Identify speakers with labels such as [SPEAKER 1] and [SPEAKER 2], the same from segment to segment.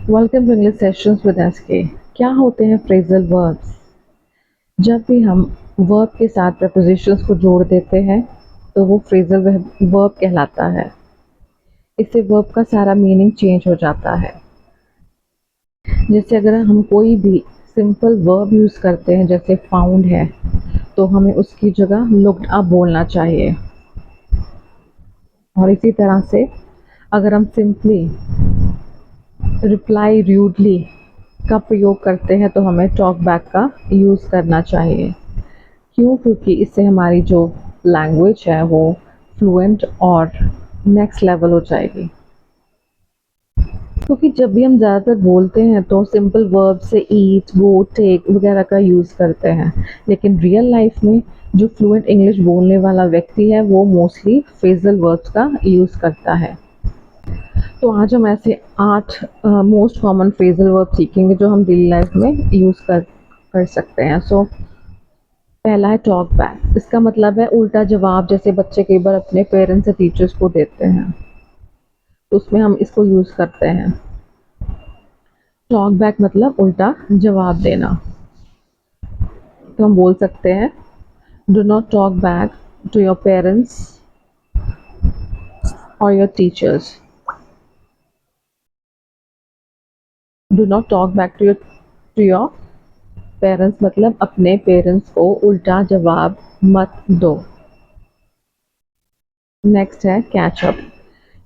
[SPEAKER 1] Welcome to English sessions with SK. क्या होते हैं फ्रेजल वर्ब्स? जब भी हम वर्ब के साथ प्रपोजिशंस को जोड़ देते हैं तो वो फ्रेजल वर्ब कहलाता है। इससे वर्ब का सारा मीनिंग चेंज हो जाता है। जैसे अगर हम कोई भी सिंपल वर्ब यूज़ करते हैं, जैसे फाउंड है, तो हमें उसकी जगह लुक्ड अप बोलना चाहिए। और इसी तरह से अगर हम सिंपली रिप्लाई रूडली का प्रयोग करते हैं तो हमें टॉक बैक का यूज़ करना चाहिए। क्यों? क्योंकि इससे हमारी जो लैंग्वेज है वो फ्लुएंट और नेक्स्ट लेवल हो जाएगी। क्योंकि जब भी हम ज़्यादातर बोलते हैं तो सिंपल वर्ब से ईट, गो, टेक वगैरह का यूज़ करते हैं, लेकिन रियल लाइफ में जो फ्लुएंट इंग्लिश बोलने वाला व्यक्ति है वो मोस्टली फ्रेजल वर्ब्स का यूज़ करता है। तो आज हम ऐसे 8 मोस्ट कॉमन फ्रेजल वर्ब सीखेंगे जो हम डेली लाइफ में यूज़ कर कर सकते हैं। पहला है टॉक बैक। इसका मतलब है उल्टा जवाब, जैसे बच्चे कई बार अपने पेरेंट्स या टीचर्स को देते हैं, तो उसमें हम इसको यूज़ करते हैं। टॉक बैक मतलब उल्टा जवाब देना। तो हम बोल सकते हैं, do not talk back to your parents और your teachers. Do not talk back to your parents मतलब अपने पेरेंट्स को उल्टा जवाब मत दो। नेक्स्ट है कैचअप।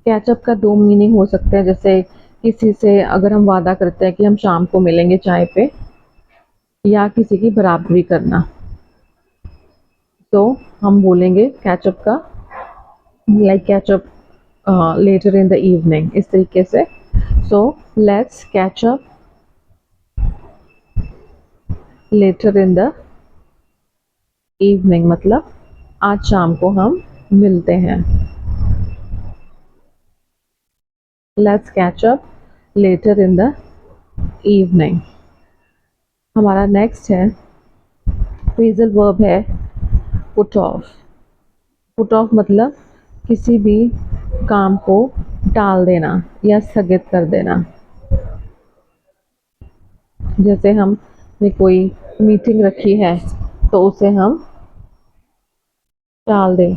[SPEAKER 1] कैचअप का 2 मीनिंग हो सकते हैं, जैसे किसी से अगर हम वादा करते हैं कि हम शाम को मिलेंगे चाय पे, या किसी की बराबरी करना, तो हम बोलेंगे कैचअप का, like catch up later in the evening, इस तरीके से। So let's catch up later in the evening मतलब आज शाम को हम मिलते हैं। Let's catch up later in the evening. हमारा नेक्स्ट है फ्रेजल वर्ब है पुट ऑफ। पुट ऑफ मतलब किसी भी काम को टाल देना या स्थगित कर देना। जैसे हमने कोई मीटिंग रखी है तो उसे हम टाल दें,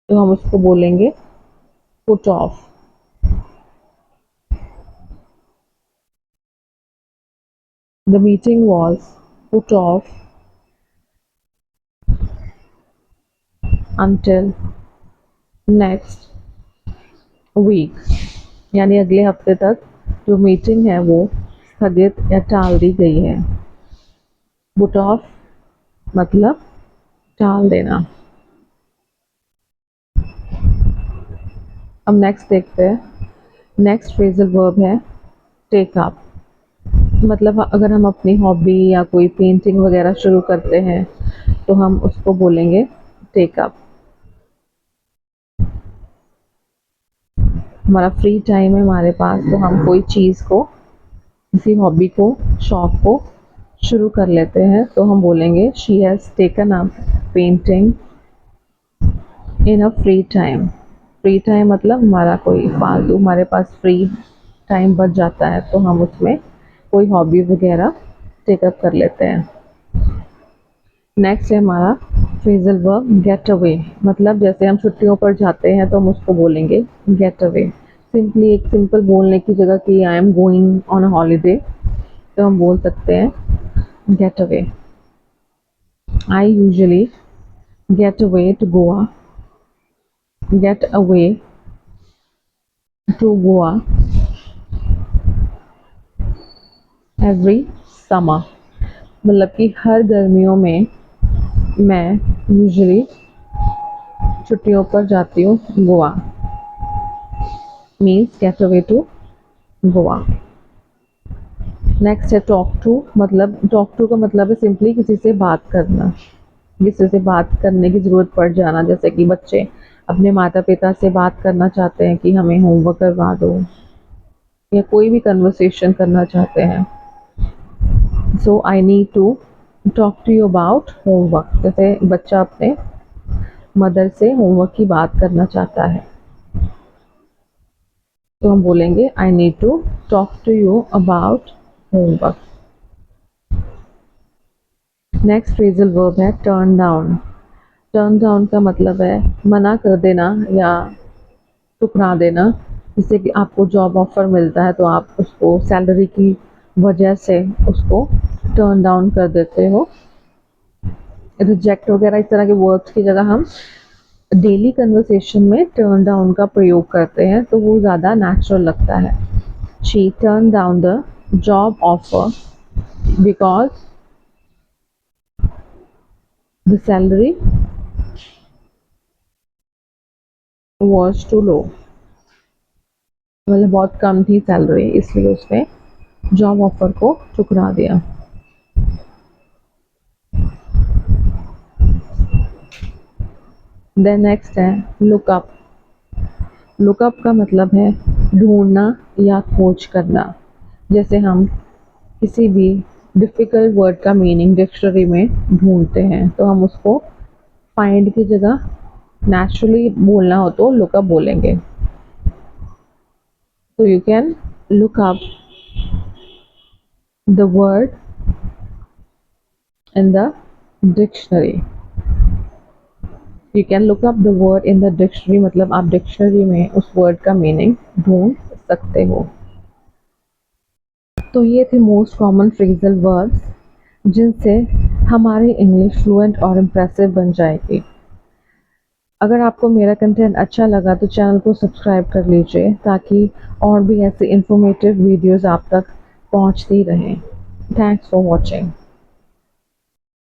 [SPEAKER 1] तो हम उसको बोलेंगे put off. The meeting was put off until next week, यानी अगले हफ्ते तक जो मीटिंग है वो स्थगित या टाल दी गई है। पुट ऑफ मतलब टाल देना। अब नेक्स्ट देखते हैं। नेक्स्ट फ्रेजल वर्ब है टेक अप। मतलब अगर हम अपनी हॉबी या कोई पेंटिंग वगैरह शुरू करते हैं तो हम उसको बोलेंगे टेक अप। हमारा फ्री टाइम है हमारे पास, तो हम कोई चीज़ को, किसी हॉबी को, शौक को शुरू कर लेते हैं, तो हम बोलेंगे she has taken up painting in a free time. Free time मतलब हमारा कोई फालतू, हमारे पास फ्री टाइम बच जाता है तो हम उसमें कोई हॉबी वगैरह टेकअप कर लेते हैं। नेक्स्ट है हमारा फ्रेजल वर्ब गेट अवे। मतलब जैसे हम छुट्टियों पर जाते हैं तो हम उसको बोलेंगे गेट अवे। सिंपली एक सिंपल बोलने की जगह कि I am going on a holiday, तो हम बोल सकते हैं get away. I usually get away to Goa. Get away to Goa every summer. मतलब कि हर गर्मियों में मैं यूजुअली छुट्टियों पर जाती हूँ Goa. Means get away to Goa. Next है टॉक टू। मतलब टॉक टू का मतलब है सिंपली किसी से बात करना, किसी से बात करने की ज़रूरत पड़ जाना। जैसे कि बच्चे अपने माता पिता से बात करना चाहते हैं कि हमें होमवर्क करवा दो, या कोई भी कन्वर्सेशन करना चाहते हैं। So I need to talk to you about homework. जैसे बच्चा अपने मदर से होमवर्क की बात करना चाहता है। तो हम बोलेंगे I need to talk to you about homework. Next phrasal verb है टर्न डाउन। टर्न डाउन का मतलब है मना कर देना या ठुकरा देना। जैसे कि आपको जॉब ऑफर मिलता है तो आप उसको सैलरी की वजह से उसको टर्न डाउन कर देते हो। रिजेक्ट वगैरह इस तरह के वर्ड्स की जगह हम डेली कन्वर्सेशन में टर्न डाउन का प्रयोग करते हैं तो वो ज़्यादा नेचुरल लगता है। She turn down the job offer because the salary was too low. मतलब बहुत कम थी सैलरी, इसलिए उसने जॉब ऑफर को ठुकरा दिया। देन नेक्स्ट है लुकअप। लुकअप का मतलब है ढूंढना या खोज करना। जैसे हम किसी भी डिफ़िकल्ट वर्ड का मीनिंग डिक्शनरी में ढूंढते हैं तो हम उसको फाइंड की जगह नेचुरली बोलना हो तो लुकअप बोलेंगे। तो you can look up the word in the dictionary. You can look up the word in the dictionary मतलब आप डिक्शनरी में उस वर्ड का मीनिंग ढूंढ सकते हो। तो ये थे मोस्ट कॉमन फ्रेजल वर्ड्स जिनसे हमारी इंग्लिश फ्लुएंट और इम्प्रेसिव बन जाएगी। अगर आपको मेरा कंटेंट अच्छा लगा तो चैनल को सब्सक्राइब कर लीजिए ताकि और भी ऐसे इंफॉर्मेटिव वीडियोस आप तक पहुंचती रहें। Thanks for watching.